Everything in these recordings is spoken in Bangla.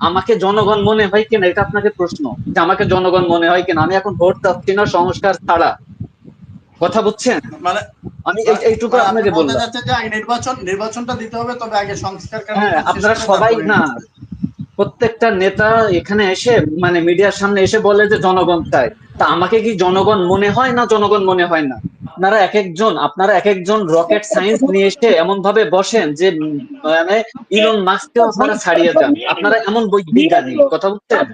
আমাকে জনগণ মনে হয় কিনা, এটা আপনাকে প্রশ্ন, যে আমাকে জনগণ মনে হয় কিনা। আমি এখন ভোট চাচ্ছি না সংস্কার ছাড়া। কথা বুঝছেন? মানে আমি এইটুকু মানে আপনি আপনাকে বলতে বললাম। চাচ্ছেন যে আগে নির্বাচনটা দিতে হবে, তবে আগে সংস্কার হ্যাঁ, কার্যক্রম শেষ আপনারা করে সবাই তারপরে না, প্রত্যেকটা নেতা এখানে এসে মানে মিডিয়ার সামনে এসে বলে যে জনগণ চায়। তা আমাকে কি জনগণ মনে হয় না জনগণ মনে হয় না? আপনারা এক একজন রকেট সায়েন্স নিয়ে এসে এমন ভাবে বসেন যে মানে ইলন মাস্ককেও আপনারা ছাড়িয়ে যান। আপনারা এমন বিজ্ঞানী, কথা বুঝছেন?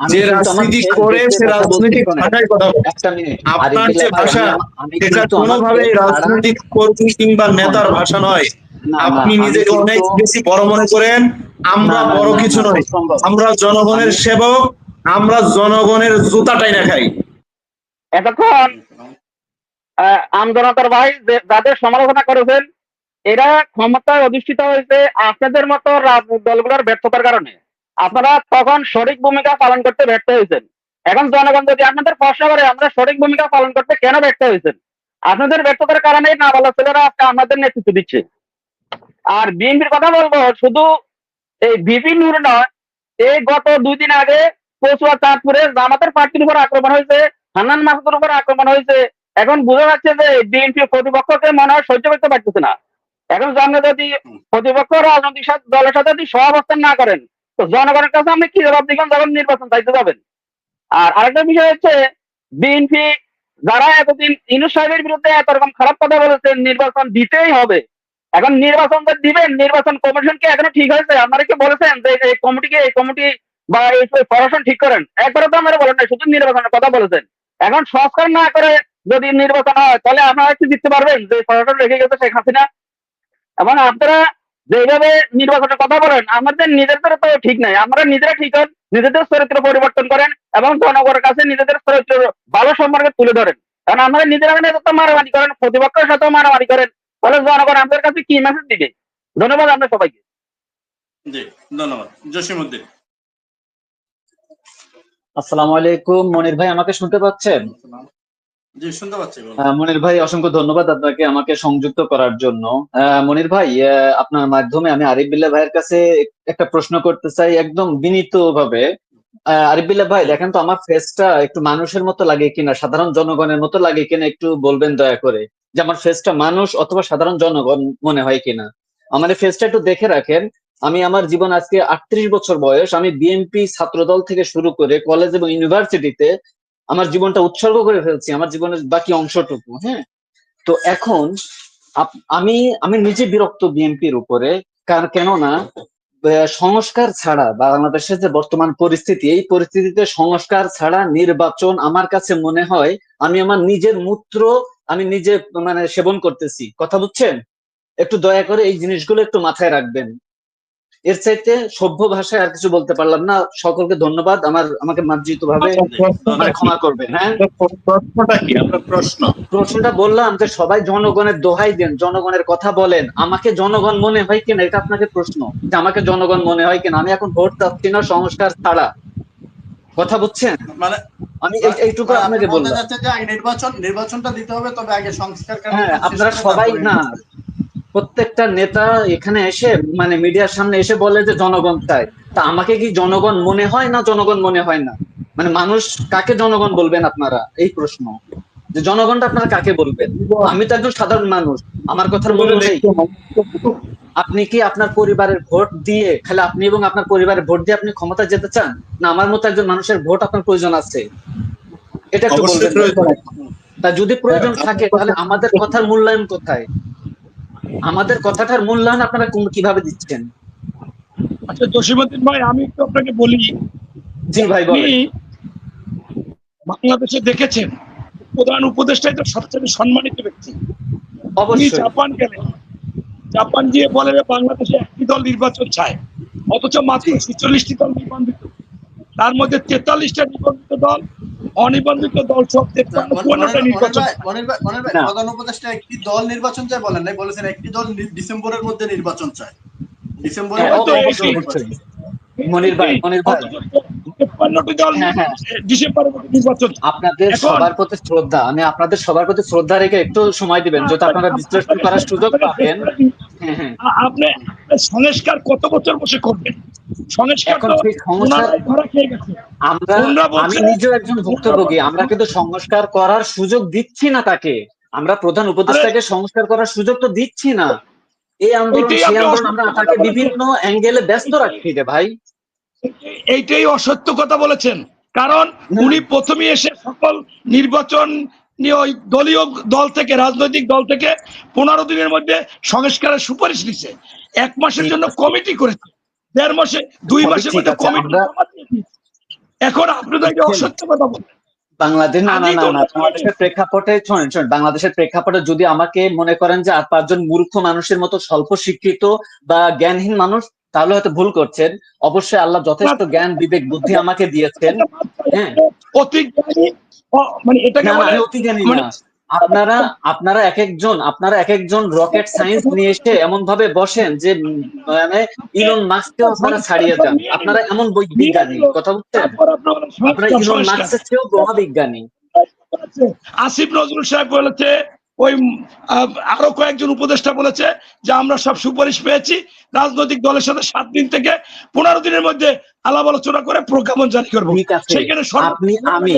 আমি যে কিন্তু আমার রাজনীতি ফেস করে দেখে সে কথা বলছি, রাজনৈতিক শোনেন ভাষায় কথা বলে। একটা মিনিট। আপনার আরিফুল্লাহ যে ভাই, ভাষা, আমি এটা কিন্তু আমার কোনোভাবেই ফেস ছাড়া, রাজনৈতিক কর্মী কিংবা শোনেন, নেতার ভাষা নয়। না না, আপনি আমি নিজেকে কিন্তু অনেক বেশি বড় মনে করেন। না আমরা না বড় না কিছু না, নই, অসম্ভব। আমরা জনগণের আমি সেবক, আমরা জনগণের জুতা টাইনা খাই। এতক্ষণ আমজনতার ভাই যাদের সমালোচনা করেছেন, এরা ক্ষমতায় অধিষ্ঠিত হয়েছে আপনাদের মতো রাজনৈতিক দলগুলোর ব্যর্থতার কারণে। আপনারা তখন সঠিক ভূমিকা পালন করতে ব্যর্থ হয়েছেন। এখন জনগণ যদি আপনাদের প্রশ্ন করে আমরা সঠিক ভূমিকা পালন করতে কেন ব্যর্থ হয়েছেন, আপনাদের ব্যর্থতার কারণেই না ভালো ছেলেরা আজকে আমাদের নেতৃত্ব দিচ্ছে। আর বিএনপির কথা বলবো, শুধু এই ভিপি নূর নয়, এই গত 2 দিন আগে কচুয়া চাঁদপুরে জামাতের প্রার্থীর উপর আক্রমণ হয়েছে, হান্নান মাসুদের উপর আক্রমণ হয়েছে। এখন বোঝা যাচ্ছে যে বিএনপি প্রতিপক্ষকে মনে হয় সহ্য করতে পারতেছে না। এখন আপনি যদি প্রতিপক্ষ রাজনৈতিক দলের সাথে যদি সহাবস্থান না করেন, তো জনগণের কাছে আপনি কি জবাব দিবেন যখন নির্বাচন চাইতে যাবেন? আর আরেকটা বিষয় হচ্ছে, বিএনপি যারা এতদিন ইউনূস সাহেবের বিরুদ্ধে এত রকম খারাপ কথা বলেছেন নির্বাচন দিতেই হবে, এখন নির্বাচন তো দিবেন, নির্বাচন কমিশন কি এখনো ঠিক হয়েছে? আপনারা কি বলেছেন যে এই কমিটি বা এই প্রশাসন ঠিক করেন? একবারও তো আপনারা বলেন না, শুধু নির্বাচনের কথা বলেছেন। এখন সংস্কার না করে যদি নির্বাচন হয়, তাহলে আপনারা কি জিততে পারবেন যে প্রশাসন রেখে গেছে শেখ হাসিনা? এবং আপনারা যেভাবে নির্বাচনের কথা বলেন, আমাদের নিজেদের তো ঠিক নাই। আমরা নিজেরা ঠিক হন, নিজেদের চরিত্র পরিবর্তন করেন এবং জনগণের কাছে নিজেদের চরিত্র ভালো সম্পর্কে তুলে ধরেন। কারণ আমাদের নিজেরা তো মারামারি করেন, প্রতিপক্ষের সাথেও মারামারি করেন, তাহলে জনগণ আপনাদের কাছে কি মেসেজ দিবে? ধন্যবাদ আপনার সবাইকে। জি, ধন্যবাদ। জসিমউদ্দিন। আসসালামু আলাইকুম। মনির ভাই, আমাকে শুনতে পাচ্ছেন? জি, শুনতে পাচ্ছি। মনির ভাই, অসংখ্য ধন্যবাদ আপনাকে আমাকে সংযুক্ত করার জন্য। মনির ভাই, আপনার মাধ্যমে আমি আরিফ বিল্লাহ ভাইয়ের কাছে একটা প্রশ্ন করতে চাই একদম বিনীত ভাবে। আরিফ বিল্লাহ ভাই, দেখেন তো আমার ফেসটা একটু মানুষের মতো লাগে কিনা, সাধারণ জনগণের মতো লাগে কিনা, একটু বলবেন দয়া করে যে আমার ফেসটা মানুষ অথবা সাধারণ জনগণ মনে হয় কিনা। আমার এই ফেসটা একটু দেখে রাখেন। আমি আমার জীবন আজকে 38 বছর বয়স। আমি বিএনপি ছাত্রদল থেকে শুরু করে কলেজ এবং ইউনিভার্সিটিতে আমার জীবনটা উৎসর্গ করে ফেলছি, আমার জীবনের বাকি অংশটুকু। হ্যাঁ, তো এখন আমি আমি নিজে বিরক্ত বিএনপির উপরে। কেননা সংস্কার ছাড়া বাংলাদেশের যে বর্তমান পরিস্থিতি, এই পরিস্থিতিতে সংস্কার ছাড়া নির্বাচন আমার কাছে মনে হয় আমি আমার নিজের মূত্র আমি নিজে মানে সেবন করতেছি। কথা বুঝছেন? একটু দয়া করে এই জিনিসগুলো একটু মাথায় রাখবেন। এর চাইতে সভ্য ভাষায় আর কিছু বলতে পারলাম না। সকলকে ধন্যবাদ। আমাকে মার্জিত ভাবে মানে ক্ষমা করবেন। হ্যাঁ, প্রশ্নটা কি আপনার প্রশ্ন? প্রশ্নটা বললাম যে সবাই জনগণের দোহাই দেন, জনগণের কথা বলেন, আমাকে জনগণ মনে হয় কিনা, এটা আপনাকে প্রশ্ন, যে আমাকে জনগণ মনে হয় কিনা। আমি এখন ভোট চাচ্ছি না সংস্কার ছাড়া। কথা বুঝছেন? মানে আমি এইটুকু আপনি আপনাকে বলতে বললাম। চাচ্ছেন যে আগে নির্বাচনটা দিতে হবে, তবে আগে সংস্কার হ্যাঁ, কার্যক্রম শেষ আপনারা করে সবাই তারপরে না, নির্বাচন। প্রত্যেকটা নেতা এখানে এসে মানে মিডিয়ার সামনে এসে বলে যে জনগণ চায়। তা আমাকে কি জনগণ মনে হয় না জনগণ মনে হয় না? মানে মানুষ কাকে জনগণ বলবেন আপনারা, এই প্রশ্ন, যে জনগণটা আপনারা কাকে বলবেন? আমি তো একজন সাধারণ মানুষ, আমার কথার মূল্য নেই? আপনি কি আপনার পরিবারের ভোট দিয়ে, খালি আপনি এবং আপনার পরিবারের ভোট দিয়ে আপনি ক্ষমতা যেতে চান, না আমার মতো একজন মানুষের ভোট আপনার প্রয়োজন আছে? এটা একটু অবশ্যই বলবেন। প্রয়োজন। তা যদি প্রয়োজন থাকে তাহলে আমাদের কথার মূল্যায়ন কোথায়? আমাদের কথাটার মূল্যায়ন আপনারা কিভাবে দিচ্ছেন? আচ্ছা জসিমউদ্দিন ভাই, আমি একটু আপনাকে বলি, জি ভাই, আপনি বলেন। বাংলাদেশে দেখেছেন প্রধান উপদেষ্টাই তো সবচেয়ে সম্মানিত ব্যক্তি। উনি অবশ্যই। জাপান গেলেন, জাপান গিয়ে বলে যে বাংলাদেশে একটি দল নির্বাচন চায়, অথচ মাত্র 46টি দল নিবন্ধিত, তার মধ্যে 43টা নিবন্ধিত দল, অনিবন্ধিত দল সব 53টা নির্বাচন। মনির ভাই, প্রধান উপদেষ্টা একটি দল নির্বাচন চায় বলেন নাই, বলেছেন একটি দল ডিসেম্বরের মধ্যে নির্বাচন চায়। ডিসেম্বরের হ্যাঁ, মধ্যে অবশ্যই অবশ্যই। মনির ভাই, মনির ভাই, 53টি দল হ্যাঁ হ্যাঁ, ডিসেম্বরের মধ্যে নির্বাচন। আপনাদের এখন সবার প্রতি শ্রদ্ধা, আমি আপনাদের সবার প্রতি শ্রদ্ধা রেখে একটু সময় দিবেন, যত আপনারা বিশ্লেষণ করার সুযোগ পাবেন। হ্যাঁ হ্যাঁ, আপনি সংস্কার কত বছর বসে করবেন? সংস্কার এখন তো সেই সংস্কার ওনারাই ধরা খেয়ে গেছে। আমরা ওনারা আমি বলছে নিজেও একজন ভুক্তভোগী, আমরা কিন্তু সংস্কার করার সুযোগ দিচ্ছি না তাকে, আমরা প্রধান উপদেষ্টাকে সংস্কার করার সুযোগ তো দিচ্ছি না। এই আন্দোলন এইটাই সেই আপনি আন্দোলন অসত্য আমরা কথা তাকে বলেছেন। বিভিন্ন অ্যাঙ্গেলে ব্যস্ত রাখছি রে ভাই। এইটাই অসত্য কথা বলেছেন, কারণ না। উনি প্রথমে এসে সকল নির্বাচন ওই দলীয় দল থেকে, রাজনৈতিক দল থেকে 15 দিনের মধ্যে সংস্কারের সুপারিশ দিছে। 1 মাসের জন্য কমিটি করেছে, 1.5 মাসে 2 সবই মাসের ঠিক মধ্যে আছে, কমিটি আমরা জমা দিয়ে দিয়েছে। এখন আপনি তো এটা অসত্য কথা বলেন। বাংলাদেশ না না আগেই না তো না বাংলাদেশের প্রেক্ষাপটে শোনেন বাংলাদেশের প্রেক্ষাপটে যদি আমাকে মনে করেন যে 8-5 জন মূর্খ মানুষের মতো স্বল্প শিক্ষিত বা জ্ঞানহীন মানুষ, তাহলে হয়তো ভুল করছেন। অবশ্যই আল্লাহ যথেষ্ট জ্ঞান বিবেক বুদ্ধি আমাকে দিয়েছেন। হ্যাঁ, অতি জ্ঞানী, মানে এটাকে না না বলে আমি অতি জ্ঞানী মানে না। আপনারা এক একজন রকেট সায়েন্স নিয়ে এসে এমন ভাবে বসেন যে মানে ইলন মাস্ককেও আপনারা ছাড়িয়ে যান, আপনারা এমন বিজ্ঞানী, কথা বুঝছেন? তারপর আপনার আপনারা ইলন মাস্কের চেয়েও মহাবিজ্ঞানী। আসিফ নজরুল সাহেব বলেছে, ওই আরো কয়েকজন উপদেষ্টা বলেছে যে আমরা সব সুপারিশ পেয়েছি, রাজনৈতিক দলের সাথে 7 দিন থেকে 15 দিনের মধ্যে আলাপ আলোচনা করে প্রজ্ঞাপন জারি করবো। ঠিক আছে, সেইখানে আমি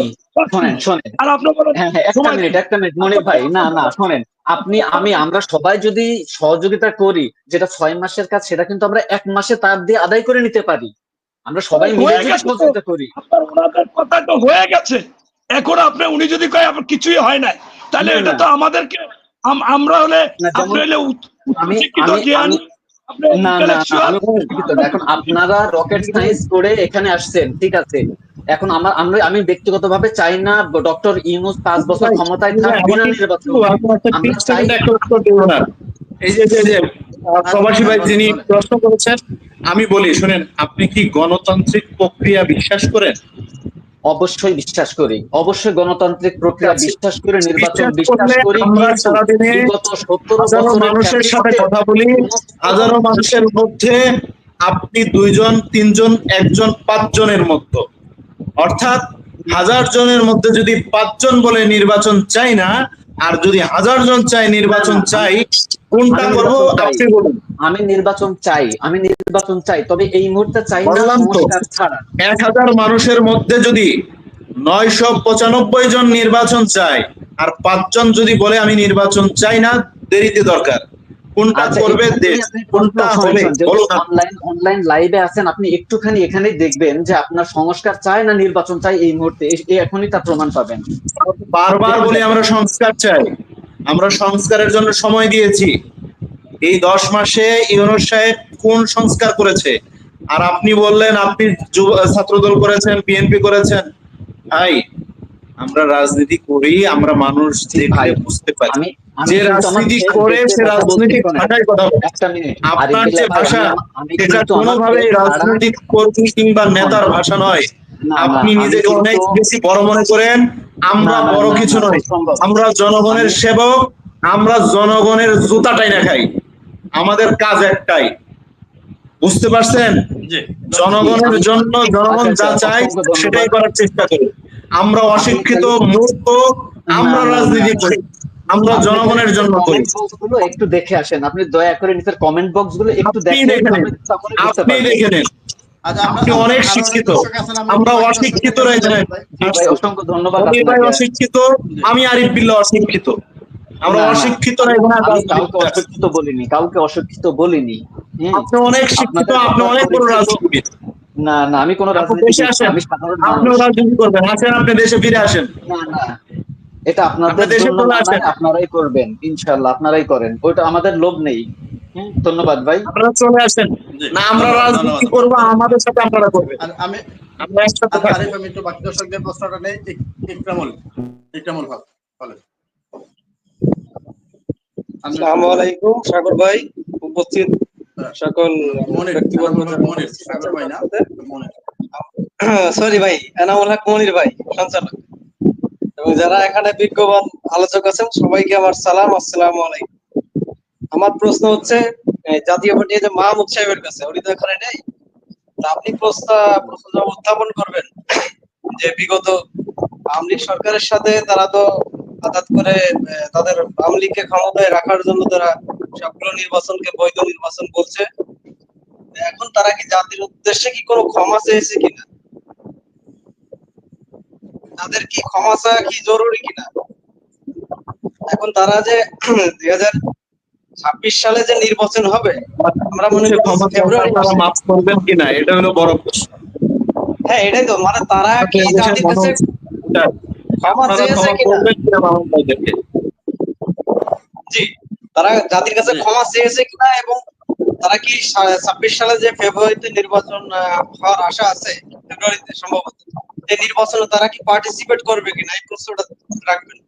শোনেন আর আপনার বলেন হ্যাঁ একটা মিনিট মনির ভাই, না শোনেন, আমরা সবাই যদি সহযোগিতা করি, যেটা 6 মাসের কাজ সেটা কিন্তু আমরা 1 মাসে তার দিয়ে আদায় করে নিতে পারি, আমরা সবাই মিলে যদি সহযোগিতা করি। আপনার ওনাদের কথা তো হয়ে গেছে, এখন উনি যদি কয় আপনার কিছুই হয় নাই, তাহলে এটা তো আমাদেরকে আমরা হলে আপনি হলে উচ্চশিক্ষিত জ্ঞানী, না এখন আপনারা রকেট সায়েন্স করে এখানে আসছেন, ঠিক আছে। এখন আমি ব্যক্তিগতভাবে চাই না ডক্টর ইউনূস 5 বছর ক্ষমতায় থাক বিনা নির্বাচনে। আমরা চাই এই যে প্রবাসী ভাই যিনি প্রশ্ন করেছেন, আমি বলি শুনেন, আপনি কি গণতান্ত্রিক প্রক্রিয়া বিশ্বাস করেন? অবশ্যই বিশ্বাস করি, অবশ্যই গণতান্ত্রিক প্রক্রিয়া বিশ্বাস করে, নির্বাচন বিশ্বাস করি। আমরা সারাদিনে বিগত 17 হাজারো মানুষের সাথে কথা বলি, হাজারো মানুষের মধ্যে আপনি 2 জন 3 জন 1 জন 5 জনের মতো, অর্থাৎ 1000 জনের মধ্যে যদি 5 জন বলে নির্বাচন চাই না, আর যদি 1000 জন চাই নির্বাচন চাই, কোনটা করবো আপনি বলুন। আমি নির্বাচন চাই, তবে এই মুহূর্তে চাই না সংস্কার ছাড়া। 1000 মানুষের মধ্যে যদি 995 জন নির্বাচন চায়, আর 5 জন যদি বলে আমি নির্বাচন চাই না, দেরিতে দরকার, কোনটা করবে দেশ, কোনটা হবে? অনলাইন লাইভে আছেন আপনি, একটুখানি এখানে দেখবেন যে আপনার সংস্কার চায় না নির্বাচন চাই, এই মুহূর্তে এখনই তার প্রমাণ পাবেন। বারবার বলি আমরা সংস্কার চাই, আমরা সংস্কারের জন্য সময় দিয়েছি। এই 10 মাসে ইউনূস সাহেব কোন সংস্কার করেছে? আর আপনি বললেন আপনি ছাত্রদল করেছেন, বিএনপি করেছেন। ভাই, আমরা রাজনীতি করি, আমরা মানুষ দেখলে বুঝতে পারি যে রাজনীতি করে সে রাজনৈতিক ভাষায় কথা বলে। আপনার যে ভাষা, এটা কোনোভাবে রাজনৈতিক কর্মী কিংবা নেতার ভাষা নয়। আপনি নিজেকে অনেক বেশি বড় মনে করেন, আমরা বড় কিছু নয়, আমরা জনগণের সেবক, আমরা জনগণের জুতা টাইনা খাই, আমাদের কাজ একটাই, বুঝতে পারছেন? জনগণের জন্য জনগণ যা চায় সেটাই করার চেষ্টা করি। আমরা অশিক্ষিত মূর্খ, আমরা রাজনীতি করি, আমরা জনগণের জন্য করি। একটু দেখে আসেন, আপনি দয়া করে নিচের কমেন্ট বক্স গুলো একটু দেখে নেন, আপনি দেখে নেন। আপনি অনেক শিক্ষিত, আমরা অশিক্ষিত। অসংখ্য ধন্যবাদ। অশিক্ষিত, আমি আরিফ বিল্লাহ অশিক্ষিত, আমরা অশিক্ষিত না। কাউকে অশিক্ষিত বলিনি। আপনি অনেক শিক্ষিত, আপনি অনেক বড় রাজনীতিবিদ। না আমি কোন রাজনীতি করবেন, আসেন আপনি দেশে ফিরে আসেন। না এটা আপনাদের জন্য আপনারাই করবেন, ইনশাআল্লাহ আপনারাই করেন, ওইটা আমাদের লোভ নেই। ধন্যবাদ ভাই, আপনারা চলে আসেন। না আমরা রাজনীতি করবো, আমাদের সাথে আপনারা করবেন। আমরা একসাথে আমি একটু বাকি দর্শকদের প্রশ্নটা নেই। ইকরামুল হক বলেন। আসসালামু আলাইকুম সাগর ভাই, উপস্থিত সকল সরি ভাই, এনামুল হক মনির ভাই সঞ্চালক, এবং যারা এখানে বিজ্ঞবান আলোচক আছেন সবাইকে আমার সালাম, আসসালামু আলাইকুম। আমার প্রশ্ন হচ্ছে, জাতীয় পার্টি যে মাহমুদ সাহেবের কাছে, উনি তো এখানে নেই, আপনি প্রশ্ন উত্থাপন করবেন যে বিগত আওয়ামী লীগ সরকারের সাথে তারা তো হঠাৎ করে তাদের আওয়ামী লীগকে ক্ষমতায় রাখার জন্য তারা সবগুলো নির্বাচনকে বৈধ নির্বাচন বলছে, এখন তারা কি জাতির উদ্দেশ্যে কি কোনো ক্ষমা চেয়েছে কিনা, তাদের কি ক্ষমা চাওয়া কি জরুরি কিনা? এখন তারা যে 2026 সালে যে নির্বাচন হবে, আমরা মনে করি ক্ষমা ফেব্রুয়ারি তারা মাসে। মাফ করবেন কিনা, এটা হলো বড় প্রশ্ন। হ্যাঁ, এটাই তো, মানে তারা কি জাতির কাছে ক্ষমা আপনারা চেয়েছে ক্ষমা কিনা? করবেন কিনা মামুন ভাইদেরকে? জি, তারা জাতির কাছে ক্ষমা চেয়েছে কিনা, এবং তারা কি 26 সালে যে ফেব্রুয়ারিতে নির্বাচন হওয়ার আশা আছে, ফেব্রুয়ারিতে সম্ভবত, এই নির্বাচনে তারা কি পার্টিসিপেট করবে কিনা, এই প্রশ্নটা রাখবেন।